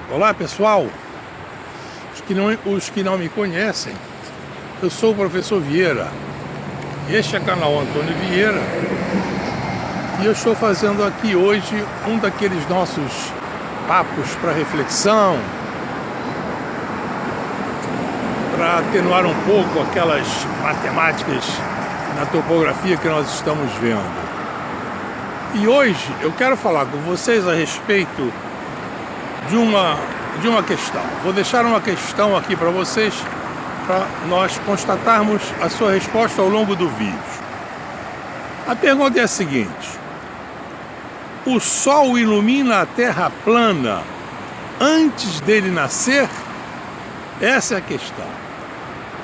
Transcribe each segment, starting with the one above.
Olá pessoal, os que não me conhecem, eu sou o professor Vieira, este é o canal Antônio Vieira e eu estou fazendo aqui hoje um daqueles nossos papos para reflexão, para atenuar um pouco aquelas matemáticas na topografia que nós estamos vendo. E hoje eu quero falar com vocês a respeito de uma questão. Vou deixar uma questão aqui para vocês, para nós constatarmos a sua resposta ao longo do vídeo. A pergunta é a seguinte: o Sol ilumina a Terra plana antes dele nascer? Essa é a questão.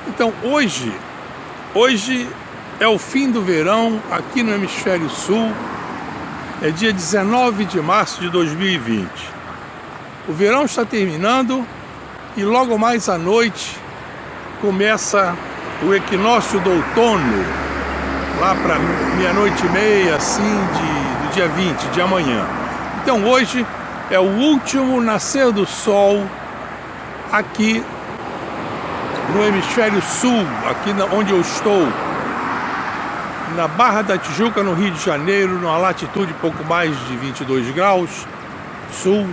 Então hoje é o fim do verão aqui no Hemisfério Sul, é dia 19 de março de 2020. O verão está terminando e logo mais à noite começa o equinócio do outono, lá para meia-noite e meia, assim, do dia 20, de amanhã. Então hoje é o último nascer do sol aqui no Hemisfério Sul, aqui onde eu estou, na Barra da Tijuca, no Rio de Janeiro, numa latitude pouco mais de 22 graus sul.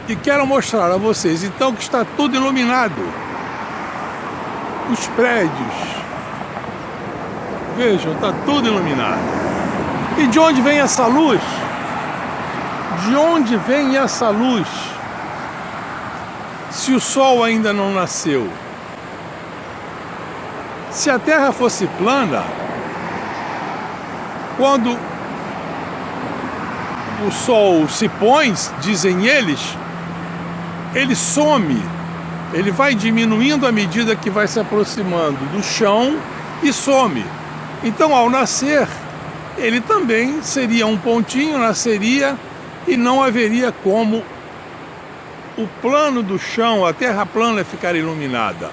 E quero mostrar a vocês então que está tudo iluminado. Os prédios, vejam, está tudo iluminado. E de onde vem essa luz? De onde vem essa luz? Se o sol ainda não nasceu. Se a Terra fosse plana, quando o sol se põe, dizem eles, ele some, ele vai diminuindo à medida que vai se aproximando do chão e some. Então, ao nascer, ele também seria um pontinho, nasceria e não haveria como o plano do chão, a terra plana, ficar iluminada.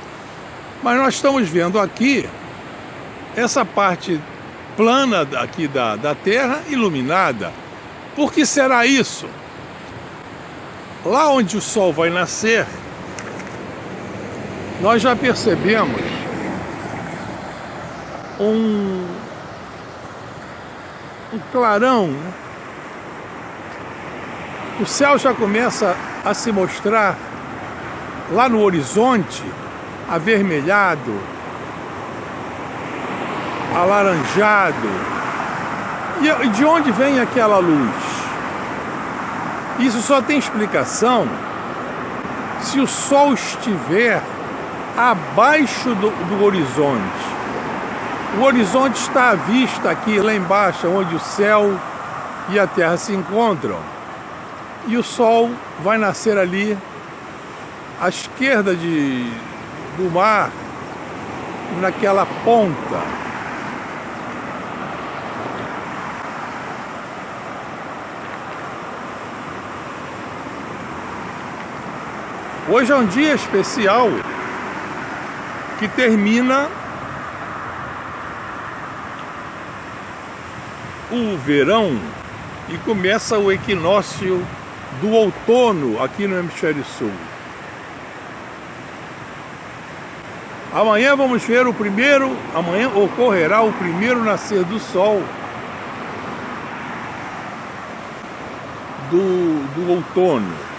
Mas nós estamos vendo aqui essa parte plana aqui da terra iluminada. Por que será isso? Lá onde o sol vai nascer, nós já percebemos um clarão. O céu já começa a se mostrar lá no horizonte, avermelhado, alaranjado. E de onde vem aquela luz? Isso só tem explicação se o sol estiver abaixo do horizonte. O horizonte está à vista aqui, lá embaixo, onde o céu e a terra se encontram. E o sol vai nascer ali, à esquerda do mar, naquela ponta. Hoje é um dia especial que termina o verão e começa o equinócio do outono aqui no Hemisfério Sul. Amanhã vamos ver amanhã ocorrerá o primeiro nascer do sol do outono.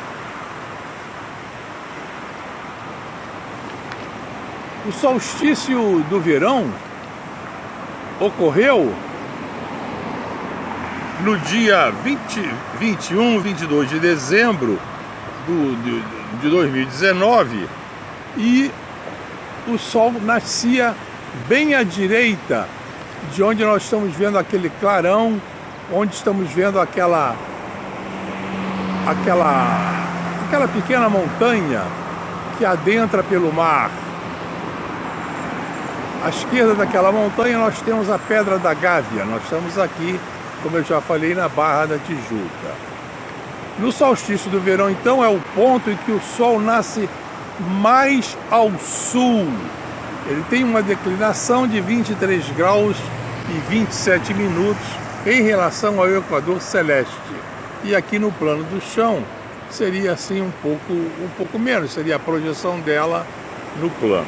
O solstício do verão ocorreu no dia 21, 22 de dezembro de 2019 e o sol nascia bem à direita de onde nós estamos vendo aquele clarão, onde estamos vendo aquela pequena montanha que adentra pelo mar. À esquerda daquela montanha nós temos a Pedra da Gávea. Nós estamos aqui, como eu já falei, na Barra da Tijuca. No solstício do verão, então, é o ponto em que o sol nasce mais ao sul. Ele tem uma declinação de 23 graus e 27 minutos em relação ao equador celeste. E aqui no plano do chão, seria assim um pouco menos, seria a projeção dela no plano.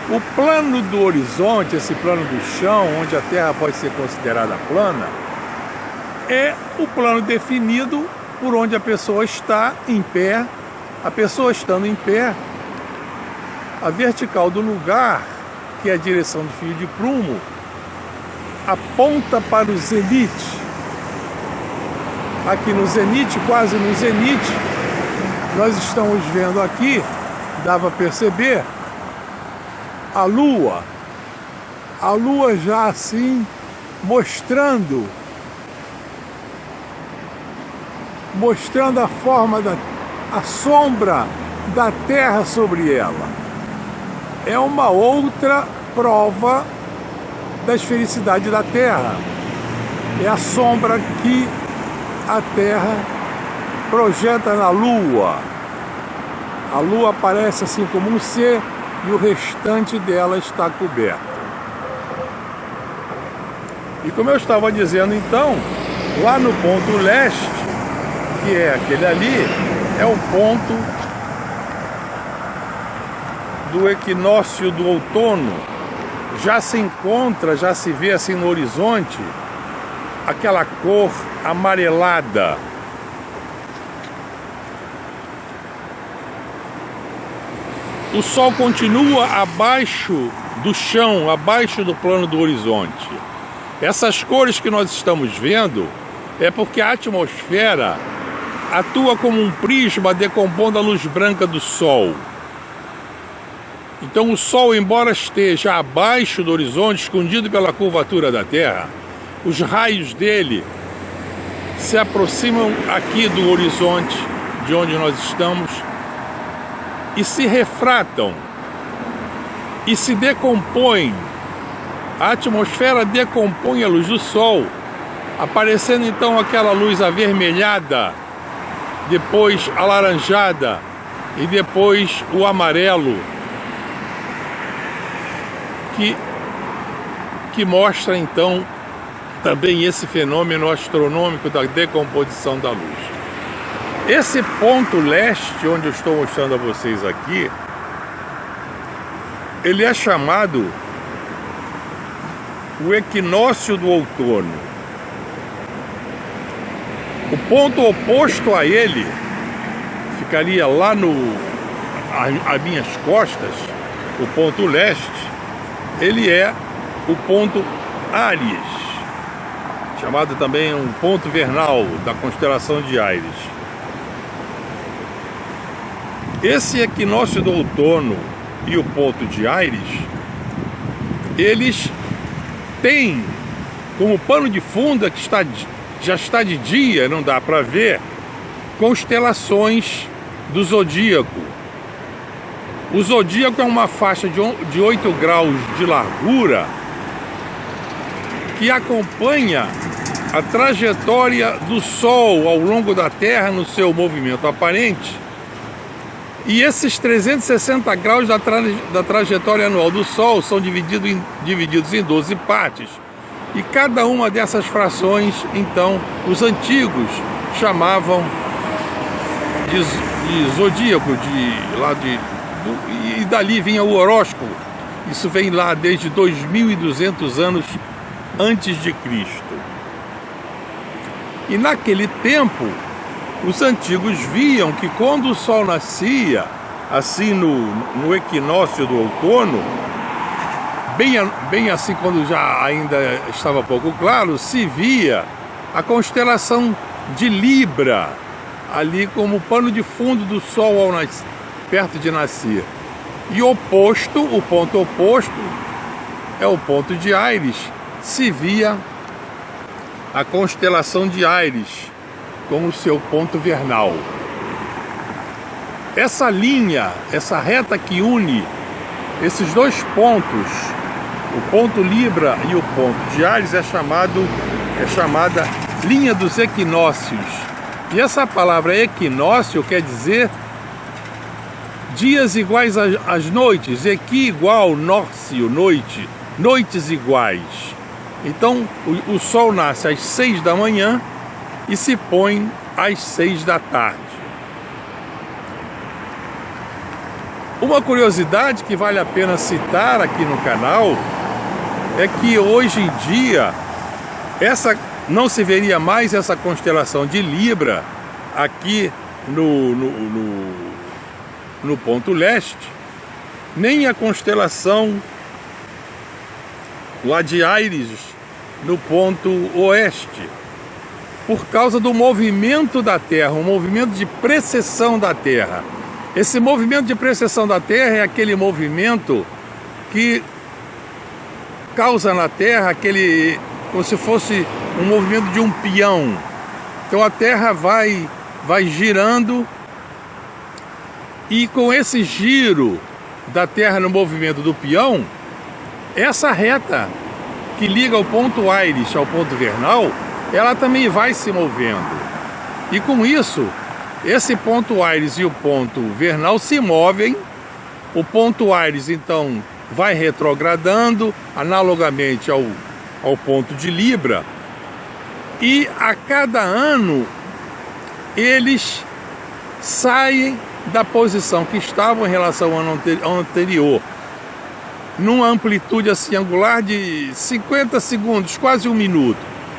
O plano do horizonte, esse plano do chão, onde a Terra pode ser considerada plana, é o plano definido por onde a pessoa está em pé. A pessoa estando em pé, a vertical do lugar, que é a direção do fio de prumo, aponta para o zenite. Aqui no zenite, quase no zenite, nós estamos vendo aqui, dava para perceber, a Lua já assim, mostrando a forma a sombra da Terra sobre ela. É uma outra prova da esfericidade da Terra. É a sombra que a Terra projeta na Lua. A Lua aparece assim como um ser e o restante dela está coberto. E como eu estava dizendo então, lá no ponto leste, que é aquele ali, é o ponto do equinócio do outono. Já se vê assim no horizonte, aquela cor amarelada. O Sol continua abaixo do chão, abaixo do plano do horizonte. Essas cores que nós estamos vendo é porque a atmosfera atua como um prisma decompondo a luz branca do Sol. Então o Sol, embora esteja abaixo do horizonte, escondido pela curvatura da Terra, os raios dele se aproximam aqui do horizonte, de onde nós estamos, e se refratam, e se decompõem. A atmosfera decompõe a luz do Sol, aparecendo então aquela luz avermelhada, depois alaranjada e depois o amarelo, que mostra então também esse fenômeno astronômico da decomposição da luz. Esse ponto leste, onde eu estou mostrando a vocês aqui, ele é chamado o equinócio do outono. O ponto oposto a ele ficaria lá às minhas costas, o ponto leste. Ele é o ponto Áries, chamado também um ponto vernal da constelação de Áries. Esse equinócio do outono e o ponto de Áries, eles têm como pano de fundo, que já está de dia, não dá para ver, constelações do zodíaco. O zodíaco é uma faixa de 8 graus de largura que acompanha a trajetória do Sol ao longo da Terra no seu movimento aparente. E esses 360 graus da trajetória anual do Sol são divididos em 12 partes. E cada uma dessas frações, então, os antigos chamavam de zodíaco, e dali vinha o horóscopo. Isso vem lá desde 2.200 anos antes de Cristo. E naquele tempo, os antigos viam que quando o Sol nascia, assim no equinócio do outono, bem assim quando já ainda estava pouco claro, se via a constelação de Libra, ali como pano de fundo do Sol perto de nascer. E o ponto oposto, é o ponto de Áries, se via a constelação de Áries com o seu ponto vernal. Essa linha, essa reta que une esses dois pontos, o ponto Libra e o ponto de Áries, é chamada linha dos equinócios. E essa palavra equinócio quer dizer dias iguais às noites, equi igual, nócio, noite, noites iguais. Então o Sol nasce às 6 da manhã e se põe às 6 da tarde. Uma curiosidade que vale a pena citar aqui no canal é que hoje em dia não se veria mais essa constelação de Libra aqui no ponto leste, nem a constelação lá de Áries no ponto oeste, por causa do movimento da Terra, um movimento de precessão da Terra. Esse movimento de precessão da Terra é aquele movimento que causa na Terra como se fosse um movimento de um peão. Então a Terra vai girando, e com esse giro da Terra no movimento do peão, essa reta que liga o ponto Áries ao ponto vernal, ela também vai se movendo. E com isso, esse ponto Áries e o ponto vernal se movem. O ponto Áries, então, vai retrogradando, analogamente ao ponto de Libra. E a cada ano, eles saem da posição que estavam em relação ao ano anterior, numa amplitude assim angular de 50 segundos, quase um minuto,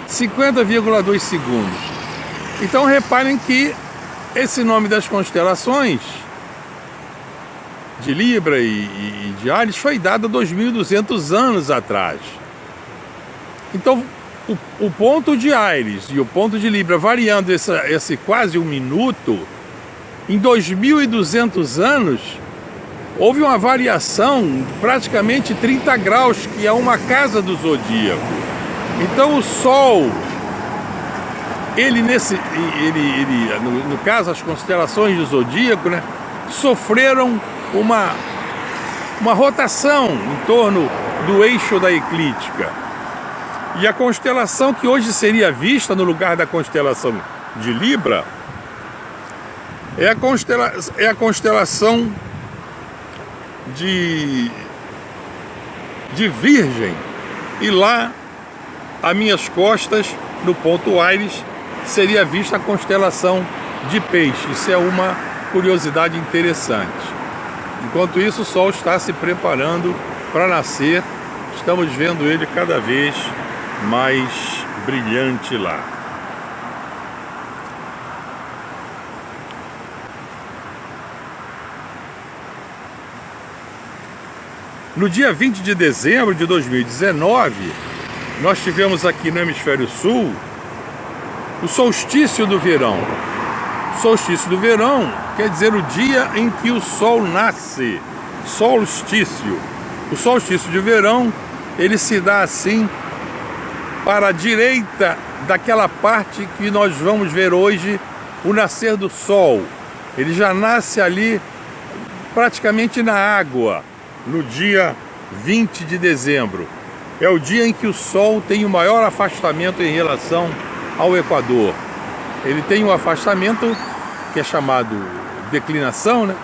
50,2 segundos. Então reparem que esse nome das constelações de Libra e de Áries foi dado há 2.200 anos atrás. Então o ponto de Áries e o ponto de Libra variando esse quase um minuto, em 2.200 anos, houve uma variação de praticamente 30 graus, que é uma casa do zodíaco. Então o Sol, no caso as constelações do zodíaco, né, sofreram uma rotação em torno do eixo da eclíptica. E a constelação que hoje seria vista no lugar da constelação de Libra é a constelação de Virgem. E lá, a minhas costas, no ponto Áries, seria vista a constelação de Peixe. Isso é uma curiosidade interessante. Enquanto isso, o Sol está se preparando para nascer. Estamos vendo ele cada vez mais brilhante lá. No dia 20 de dezembro de 2019, nós tivemos aqui no Hemisfério Sul o solstício do verão. Solstício do verão quer dizer o dia em que o Sol nasce, solstício. O solstício de verão, ele se dá assim para a direita daquela parte que nós vamos ver hoje, o nascer do Sol. Ele já nasce ali praticamente na água, no dia 20 de dezembro. É o dia em que o Sol tem o maior afastamento em relação ao Equador. Ele tem um afastamento que é chamado declinação, né?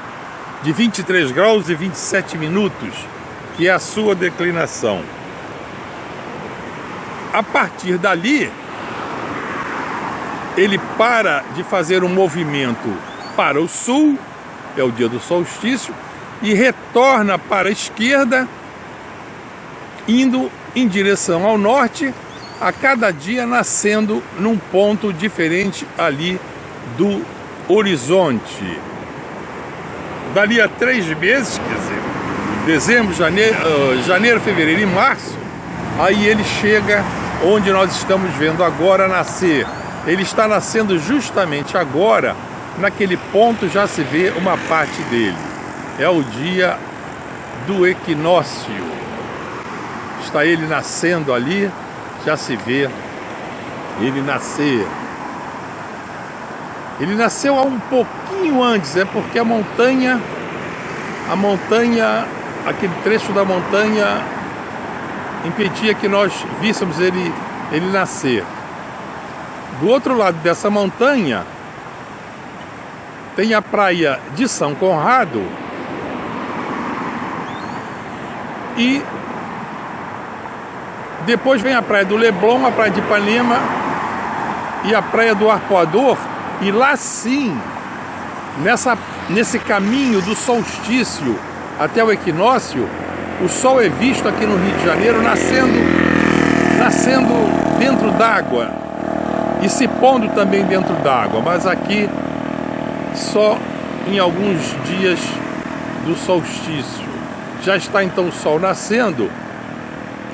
De 23 graus e 27 minutos, que é a sua declinação. A partir dali, ele para de fazer um movimento para o sul, é o dia do solstício, e retorna para a esquerda, indo em direção ao norte, a cada dia nascendo num ponto diferente ali do horizonte. Dali a 3 meses, quer dizer, dezembro, janeiro, fevereiro e março, aí ele chega onde nós estamos vendo agora nascer. Ele está nascendo justamente agora, naquele ponto já se vê uma parte dele. É o dia do equinócio. Está ele nascendo ali, já se vê ele nascer. Ele nasceu há um pouquinho antes, porque a montanha, aquele trecho da montanha impedia que nós víssemos ele nascer. Do outro lado dessa montanha tem a praia de São Conrado e depois vem a praia do Leblon, a praia de Ipanema e a praia do Arpoador, E lá sim, nesse caminho do solstício até o equinócio, o Sol é visto aqui no Rio de Janeiro nascendo dentro d'água e se pondo também dentro d'água, mas aqui só em alguns dias do solstício. Já está então o Sol nascendo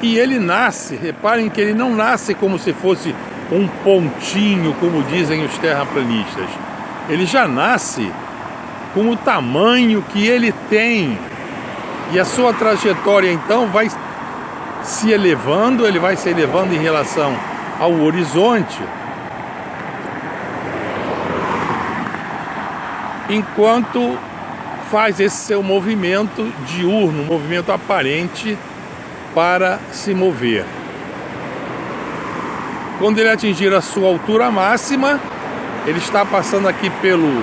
e ele nasce, reparem que ele não nasce como se fosse um pontinho, como dizem os terraplanistas. Ele já nasce com o tamanho que ele tem. E a sua trajetória então vai se elevando, ele vai se elevando em relação ao horizonte, enquanto faz esse seu movimento diurno, um movimento aparente para se mover. Quando ele atingir a sua altura máxima, ele está passando aqui pelo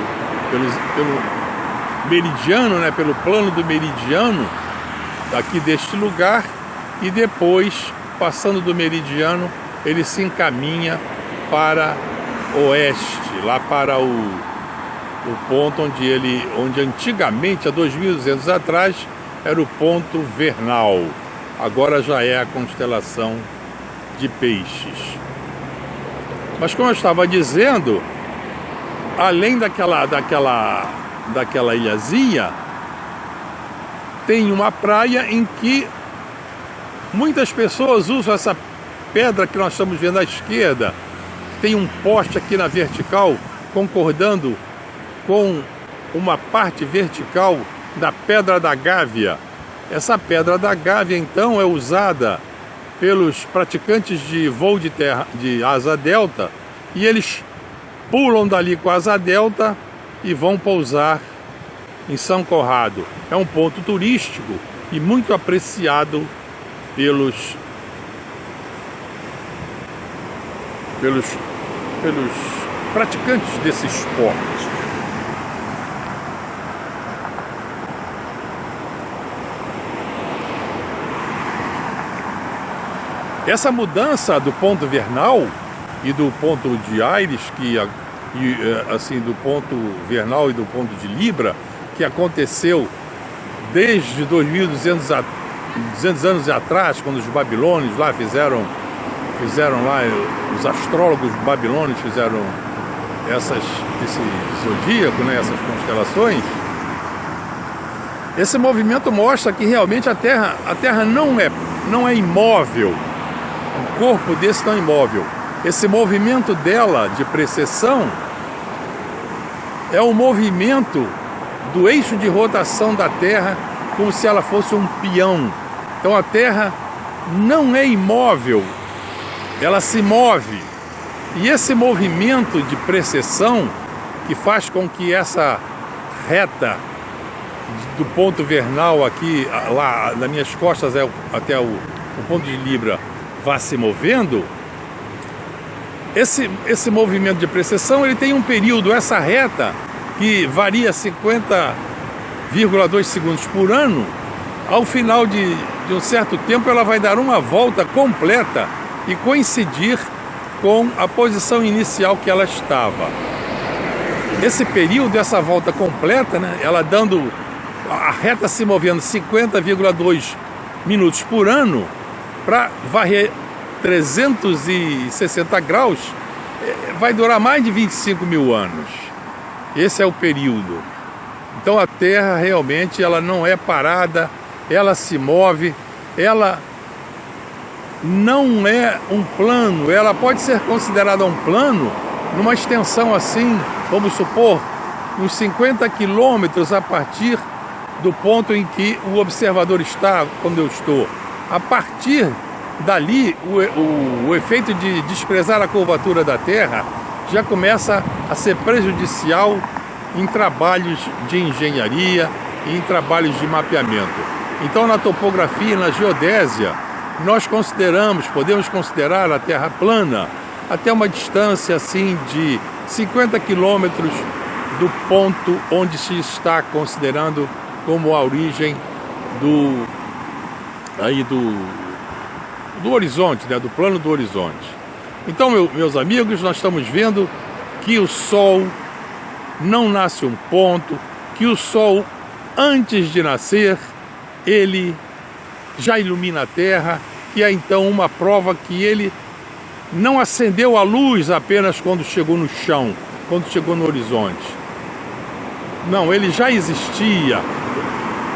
meridiano, né, pelo plano do meridiano, aqui deste lugar, e depois, passando do meridiano, ele se encaminha para oeste, lá para o ponto onde antigamente, há 2.200 anos atrás, era o ponto vernal. Agora já é a constelação de Peixes. Mas como eu estava dizendo, além daquela ilhazinha, tem uma praia em que muitas pessoas usam essa pedra que nós estamos vendo à esquerda. Tem um poste aqui na vertical concordando com uma parte vertical da Pedra da Gávea. Essa Pedra da Gávea então é usada pelos praticantes de voo de asa delta, e eles pulam dali com a asa delta e vão pousar em São Conrado. É um ponto turístico e muito apreciado pelos praticantes desse esporte. Essa mudança do ponto vernal e do ponto de Ares, assim, do ponto vernal e do ponto de Libra, que aconteceu desde 2.200 anos atrás, quando os babilônios lá fizeram lá, os astrólogos babilônios fizeram esse zodíaco, né, essas constelações. Esse movimento mostra que realmente a Terra não é imóvel. Um corpo desse não é imóvel. Esse movimento dela de precessão é o movimento do eixo de rotação da Terra, como se ela fosse um peão. Então a Terra não é imóvel, ela se move. E esse movimento de precessão, que faz com que essa reta do ponto vernal aqui, lá nas minhas costas até o ponto de Libra, vá se movendo, esse movimento de precessão, ele tem um período, essa reta, que varia 50,2 segundos por ano. Ao final de um certo tempo, ela vai dar uma volta completa e coincidir com a posição inicial que ela estava. Esse período, essa volta completa, né, ela dando a reta se movendo 50,2 minutos por ano, para varrer 360 graus, vai durar mais de 25 mil anos. Esse é o período. Então a Terra realmente ela não é parada, ela se move, ela não é um plano, ela pode ser considerada um plano numa extensão assim, vamos supor, uns 50 quilômetros a partir do ponto em que o observador está, quando eu estou. A partir dali, o efeito de desprezar a curvatura da Terra já começa a ser prejudicial em trabalhos de engenharia e em trabalhos de mapeamento. Então, na topografia e na geodésia, nós podemos considerar a Terra plana até uma distância assim de 50 quilômetros do ponto onde se está considerando como a origem do horizonte, né, do plano do horizonte. Então, meus amigos, nós estamos vendo que o Sol não nasce um ponto, que o Sol, antes de nascer, ele já ilumina a Terra, e é então uma prova que ele não acendeu a luz apenas quando chegou no chão, quando chegou no horizonte. Não, ele já existia,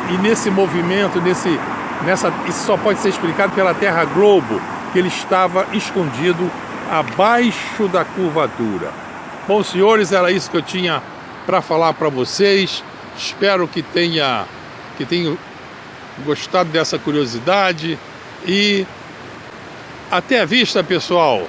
e nesse movimento, isso só pode ser explicado pela Terra Globo, que ele estava escondido abaixo da curvatura. Bom, senhores, era isso que eu tinha para falar para vocês. Espero que tenham gostado dessa curiosidade e até a vista, pessoal!